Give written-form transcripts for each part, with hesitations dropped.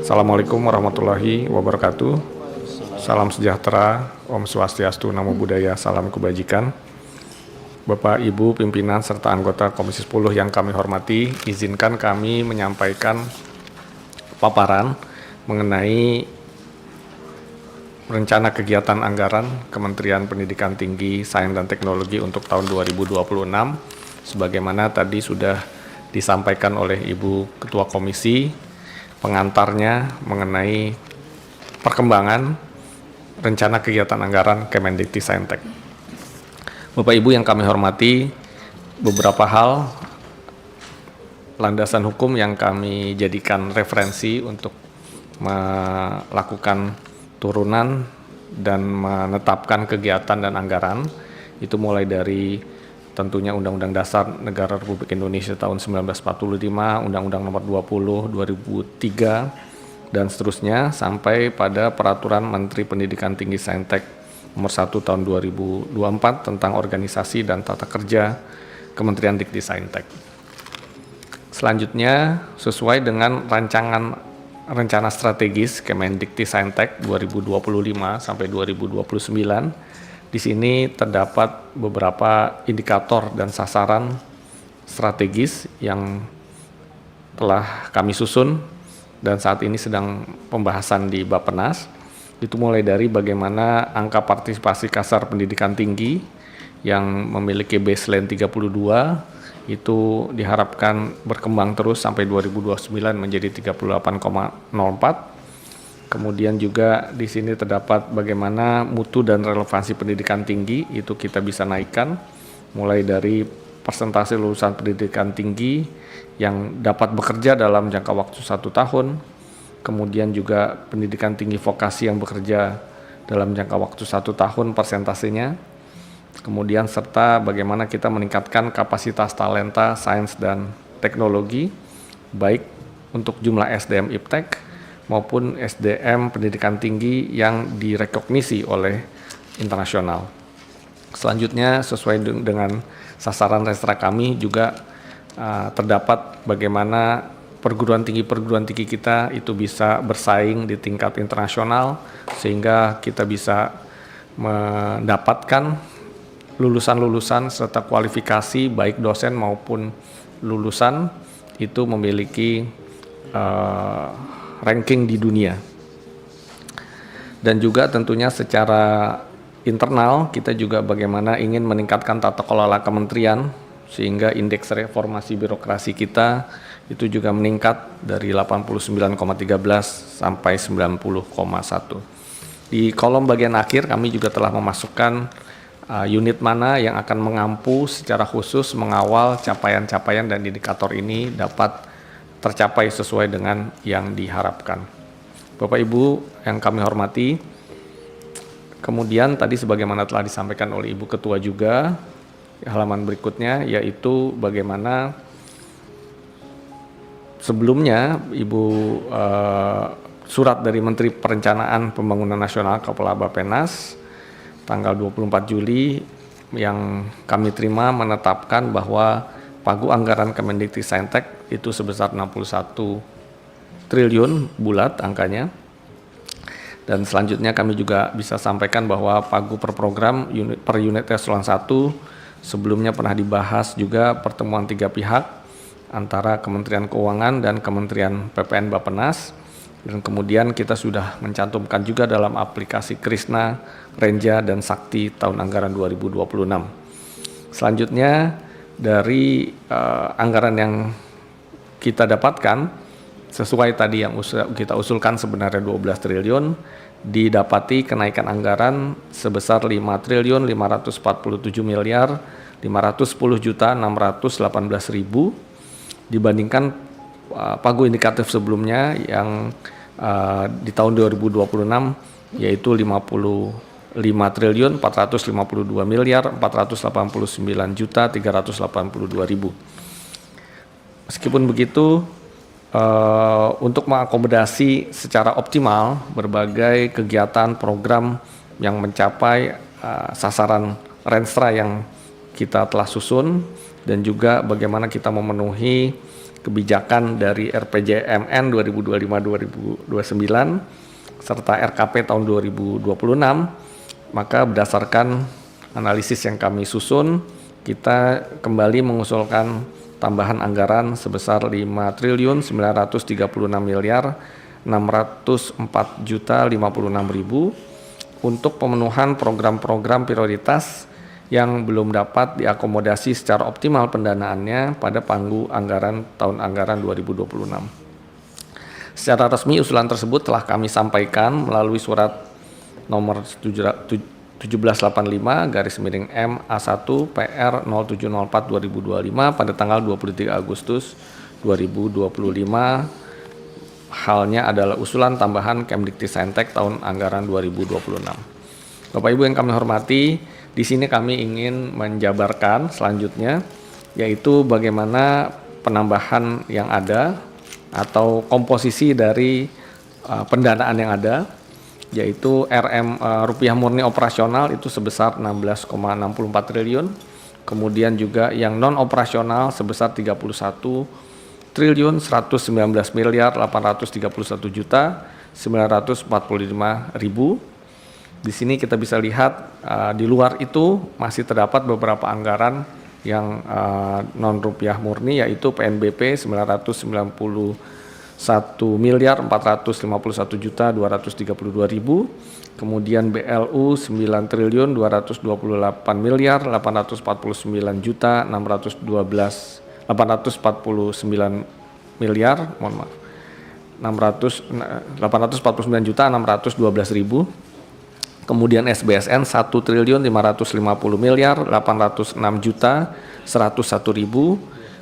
Assalamualaikum warahmatullahi wabarakatuh. Salam sejahtera, Om Swastiastu, Namo Buddhaya, salam kebajikan. Bapak, Ibu, pimpinan, serta anggota Komisi 10 yang kami hormati, izinkan kami menyampaikan paparan mengenai rencana kegiatan anggaran Kementerian Pendidikan Tinggi, Sains dan Teknologi untuk tahun 2026, sebagaimana tadi sudah disampaikan oleh Ibu Ketua Komisi pengantarnya mengenai perkembangan rencana kegiatan anggaran Kemendikti-Saintek. Bapak Ibu yang kami hormati, beberapa hal landasan hukum yang kami jadikan referensi untuk melakukan turunan dan menetapkan kegiatan dan anggaran itu mulai dari tentunya Undang-Undang Dasar Negara Republik Indonesia tahun 1945, Undang-Undang Nomor 20 2003 dan seterusnya sampai pada Peraturan Menteri Pendidikan Tinggi Saintek Nomor 1 tahun 2024 tentang organisasi dan tata kerja Kementerian Dikti Saintek. Selanjutnya, sesuai dengan rencana strategis Kemendikti Saintek 2025 sampai 2029, di sini terdapat beberapa indikator dan sasaran strategis yang telah kami susun dan saat ini sedang pembahasan di Bappenas. Itu mulai dari bagaimana angka partisipasi kasar pendidikan tinggi yang memiliki baseline 32 itu diharapkan berkembang terus sampai 2029 menjadi 38,04. Kemudian juga di sini terdapat bagaimana mutu dan relevansi pendidikan tinggi itu kita bisa naikkan mulai dari persentase lulusan pendidikan tinggi yang dapat bekerja dalam jangka waktu 1 tahun, kemudian juga pendidikan tinggi vokasi yang bekerja dalam jangka waktu 1 tahun persentasenya, kemudian serta bagaimana kita meningkatkan kapasitas talenta sains dan teknologi baik untuk jumlah SDM IPTEK maupun SDM pendidikan tinggi yang direkognisi oleh internasional. Selanjutnya sesuai dengan sasaran restra kami juga terdapat bagaimana perguruan tinggi kita itu bisa bersaing di tingkat internasional sehingga kita bisa mendapatkan lulusan-lulusan serta kualifikasi baik dosen maupun lulusan itu memiliki ranking di dunia. Dan juga tentunya secara internal kita juga bagaimana ingin meningkatkan tata kelola kementerian sehingga indeks reformasi birokrasi kita itu juga meningkat dari 89,13 sampai 90,1. Di kolom bagian akhir kami juga telah memasukkan unit mana yang akan mengampu secara khusus mengawal capaian-capaian dan indikator ini dapat tercapai sesuai dengan yang diharapkan. Bapak Ibu yang kami hormati, kemudian tadi sebagaimana telah disampaikan oleh Ibu Ketua juga, halaman berikutnya yaitu bagaimana sebelumnya Ibu surat dari Menteri Perencanaan Pembangunan Nasional Kepala Bappenas tanggal 24 Juli yang kami terima menetapkan bahwa pagu anggaran Kemendikti Saintek itu sebesar 61 triliun bulat angkanya. Dan selanjutnya kami juga bisa sampaikan bahwa pagu per program per unit eselon 1 sebelumnya pernah dibahas juga pertemuan 3 pihak antara Kementerian Keuangan dan Kementerian PPN Bappenas. Dan kemudian kita sudah mencantumkan juga dalam aplikasi Krisna, Renja, dan Sakti tahun anggaran 2026. Selanjutnya dari anggaran yang kita dapatkan sesuai tadi yang kita usulkan sebenarnya 12 triliun didapati kenaikan anggaran sebesar 5.547 miliar 510.618.000 dibandingkan pagu indikatif sebelumnya yang di tahun 2026 yaitu 55.452 miliar 489.382.000. Meskipun begitu, untuk mengakomodasi secara optimal berbagai kegiatan program yang mencapai sasaran renstra yang kita telah susun dan juga bagaimana kita memenuhi kebijakan dari RPJMN 2025-2029 serta RKP tahun 2026, maka berdasarkan analisis yang kami susun, kita kembali mengusulkan tambahan anggaran sebesar 5.936.604.056.000 untuk pemenuhan program-program prioritas yang belum dapat diakomodasi secara optimal pendanaannya pada panggu anggaran tahun anggaran 2026. Secara resmi usulan tersebut telah kami sampaikan melalui surat nomor 1785/MA1 PR 0704/2025 pada tanggal 23 Agustus 2025. Halnya adalah usulan tambahan Kemdikti-Saintek tahun anggaran 2026. Bapak Ibu yang kami hormati, di sini kami ingin menjabarkan selanjutnya, yaitu bagaimana penambahan yang ada atau komposisi dari pendanaan yang ada, yaitu rupiah murni operasional itu sebesar 16,64 triliun, kemudian juga yang non operasional sebesar 31.831.945.000. Di sini kita bisa lihat di luar itu masih terdapat beberapa anggaran yang non rupiah murni, yaitu PNBP 991.451.232.000, kemudian BLU 849.612.000, kemudian SBSN 1.550.806.101.000,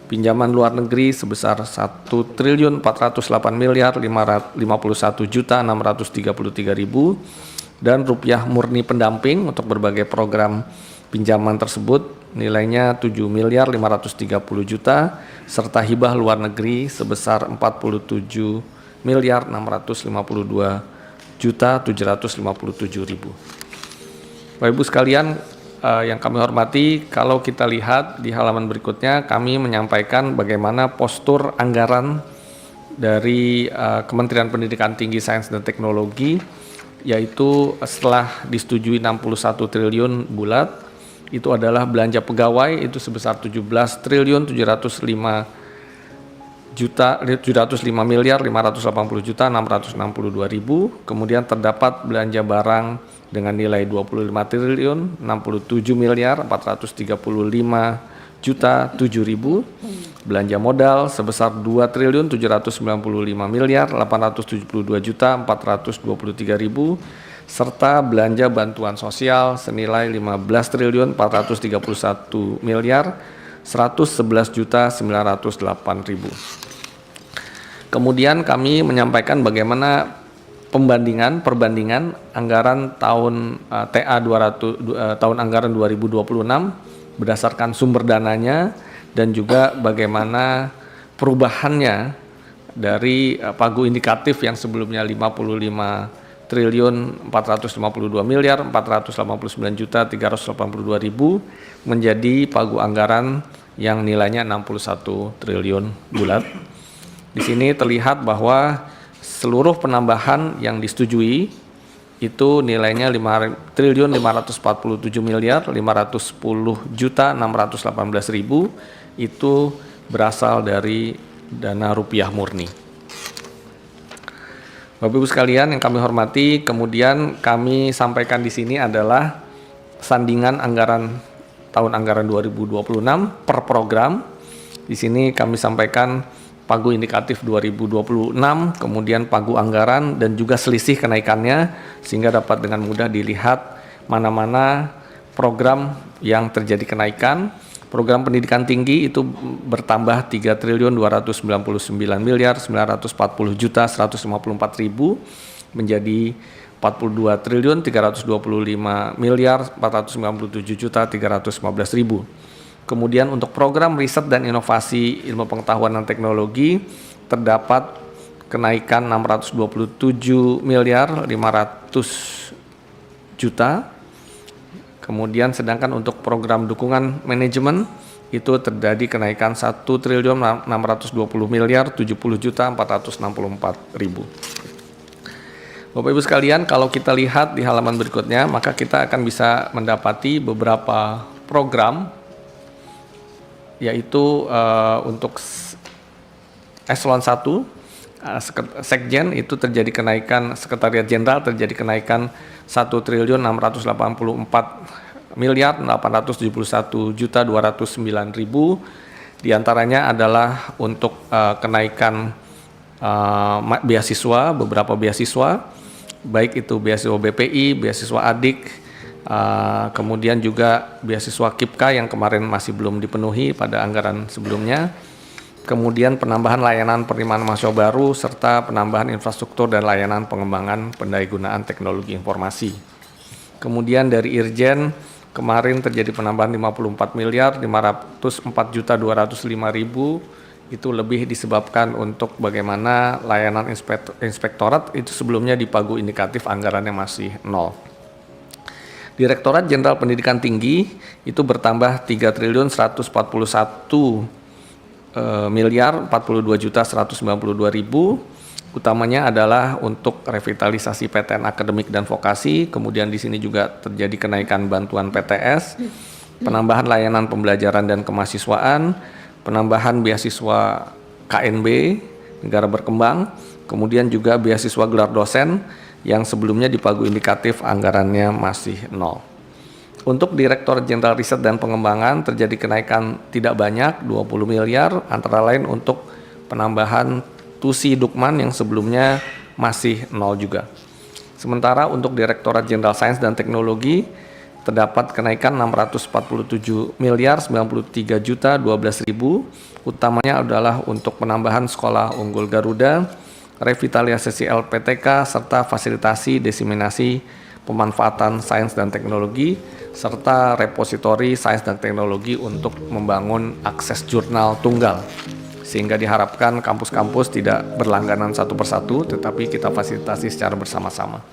pinjaman luar negeri sebesar 1.448.551.633.000, dan rupiah murni pendamping untuk berbagai program pinjaman tersebut nilainya 7.530.000.000, serta hibah luar negeri sebesar 47.652.757.000. Bapak Ibu sekalian yang kami hormati, kalau kita lihat di halaman berikutnya, kami menyampaikan bagaimana postur anggaran dari Kementerian Pendidikan Tinggi, Sains dan Teknologi, yaitu setelah disetujui 61 triliun bulat, itu adalah belanja pegawai itu sebesar 17.705.580.662.000, kemudian terdapat belanja barang dengan nilai 25.435.700.000, belanja modal sebesar 2.755.872.423.000, serta belanja bantuan sosial senilai 15.431.111.908.000. Kemudian kami menyampaikan bagaimana perbandingan anggaran tahun tahun anggaran 2026 berdasarkan sumber dananya, dan juga bagaimana perubahannya dari pagu indikatif yang sebelumnya 55.452.489.382.000 menjadi pagu anggaran yang nilainya 61 triliun bulat. Di sini terlihat bahwa seluruh penambahan yang disetujui itu nilainya 5.547.510.618.000 itu berasal dari dana rupiah murni. Bapak Ibu sekalian yang kami hormati, kemudian kami sampaikan di sini adalah sandingan anggaran tahun anggaran 2026 per program. Di sini kami sampaikan pagu indikatif 2026, kemudian pagu anggaran dan juga selisih kenaikannya, sehingga dapat dengan mudah dilihat mana-mana program yang terjadi kenaikan. Program pendidikan tinggi itu bertambah 3.290.940.154.000 menjadi 42.325.497.315.000. Kemudian untuk program riset dan inovasi ilmu pengetahuan dan teknologi terdapat kenaikan 627.500.000.000, Kemudian sedangkan untuk program dukungan manajemen itu terjadi kenaikan 1.620.070.464.000. Bapak Ibu sekalian, kalau kita lihat di halaman berikutnya, maka kita akan bisa mendapati beberapa program, yaitu untuk eselon 1, Sekjen itu terjadi kenaikan, Sekretariat Jenderal terjadi kenaikan 1.684.871.209.000. Di antaranya adalah untuk kenaikan beasiswa, beberapa beasiswa, baik itu beasiswa BPI, beasiswa Adik, kemudian juga beasiswa KIPKA yang kemarin masih belum dipenuhi pada anggaran sebelumnya. Kemudian penambahan layanan penerimaan mahasiswa baru serta penambahan infrastruktur dan layanan pengembangan pendayagunaan teknologi informasi. Kemudian dari Irjen kemarin terjadi penambahan 54.504.205.000, itu lebih disebabkan untuk bagaimana layanan inspektorat itu sebelumnya di pagu indikatif anggarannya masih 0. Direktorat Jenderal Pendidikan Tinggi itu bertambah 3.141.042.192.000, utamanya adalah untuk revitalisasi PTN akademik dan vokasi. Kemudian di sini juga terjadi kenaikan bantuan PTS, penambahan layanan pembelajaran dan kemahasiswaan, penambahan beasiswa KNB negara berkembang, kemudian juga beasiswa gelar dosen yang sebelumnya di pagu indikatif anggarannya masih 0. Untuk Direktur Jenderal Riset dan Pengembangan terjadi kenaikan tidak banyak, 20 miliar, antara lain untuk penambahan TUSI Dukman yang sebelumnya masih 0 juga. Sementara untuk Direktorat Jenderal Sains dan Teknologi terdapat kenaikan 647.093.012.000, utamanya adalah untuk penambahan sekolah unggul Garuda, revitalisasi LPTK, serta fasilitasi diseminasi pemanfaatan sains dan teknologi, serta repositori sains dan teknologi untuk membangun akses jurnal tunggal, sehingga diharapkan kampus-kampus tidak berlangganan satu persatu, tetapi kita fasilitasi secara bersama-sama.